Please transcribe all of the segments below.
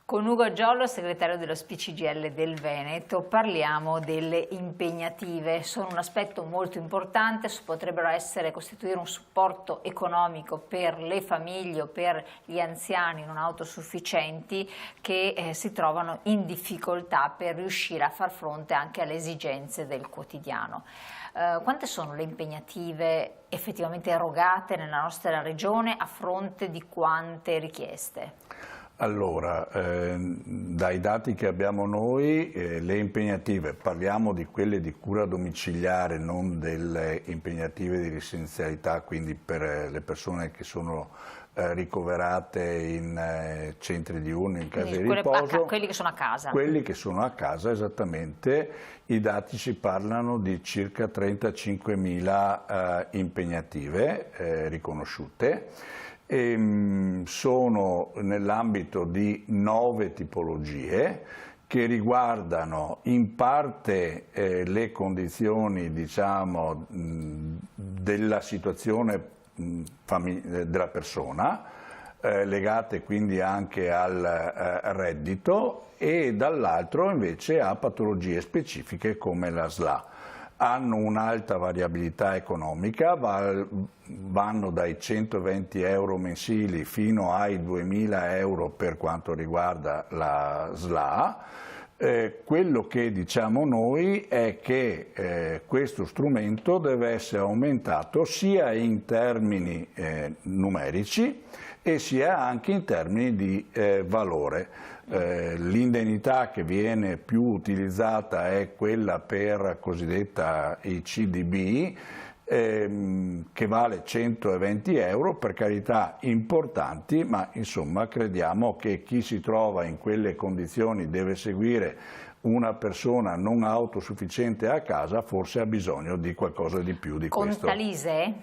Con Ugo Giollo, segretario dello SPCGIL del Veneto, parliamo delle impegnative. Sono un aspetto molto importante, potrebbero costituire un supporto economico per le famiglie o per gli anziani non autosufficienti che si trovano in difficoltà per riuscire a far fronte anche alle esigenze del quotidiano. Quante sono le impegnative effettivamente erogate nella nostra regione a fronte di quante richieste? Allora, dai dati che abbiamo noi, le impegnative, parliamo di quelle di cura domiciliare, non delle impegnative di residenzialità, quindi per le persone che sono ricoverate in centri diurni, in case di riposo. Quelli che sono a casa. Quelli che sono a casa, esattamente, i dati ci parlano di circa 35.000 impegnative riconosciute. Sono nell'ambito di 9 tipologie che riguardano in parte le condizioni, diciamo, della situazione della persona, legate quindi anche al reddito, e dall'altro invece a patologie specifiche come la SLA. Hanno un'alta variabilità economica, vanno dai 120 euro mensili fino ai 2.000 euro per quanto riguarda la SLA. Quello che diciamo noi è che questo strumento deve essere aumentato sia in termini numerici e sia anche in termini di valore. L'indennità che viene più utilizzata è quella per cosiddetta ICDB, che vale 120 euro, per carità importanti, ma insomma crediamo che chi si trova in quelle condizioni deve seguire una persona non autosufficiente a casa, forse ha bisogno di qualcosa di più di questo. Conta l'ISEE?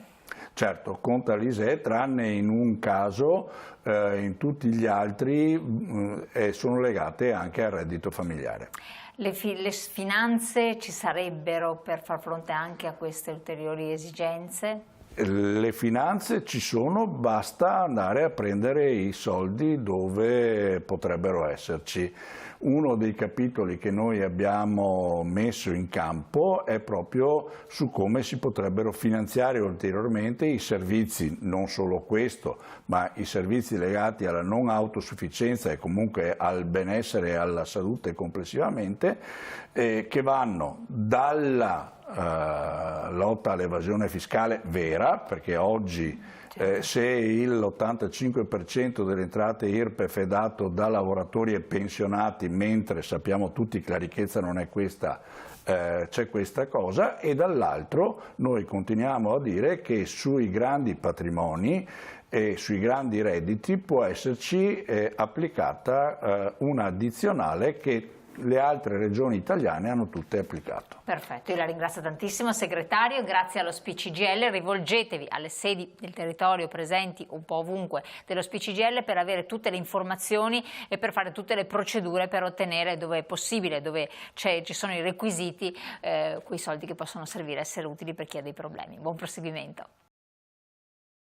Certo, conta l'ISEE, tranne in un caso, in tutti gli altri sono legate anche al reddito familiare. Le finanze ci sarebbero per far fronte anche a queste ulteriori esigenze? Le finanze ci sono, basta andare a prendere i soldi dove potrebbero esserci. Uno dei capitoli che noi abbiamo messo in campo è proprio su come si potrebbero finanziare ulteriormente i servizi, non solo questo, ma i servizi legati alla non autosufficienza e comunque al benessere e alla salute complessivamente, che vanno dalla lotta all'evasione fiscale vera, perché oggi se l'85% delle entrate IRPEF è dato da lavoratori e pensionati, mentre sappiamo tutti che la ricchezza non è questa, c'è questa cosa, e dall'altro noi continuiamo a dire che sui grandi patrimoni e sui grandi redditi può esserci applicata un'addizionale che le altre regioni italiane hanno tutte applicato. Perfetto, io la ringrazio tantissimo segretario, grazie allo SPCGIL, rivolgetevi alle sedi del territorio presenti un po' ovunque dello SPCGIL per avere tutte le informazioni e per fare tutte le procedure per ottenere, dove è possibile, dove ci sono i requisiti, quei soldi che possono servire a essere utili per chi ha dei problemi. Buon proseguimento.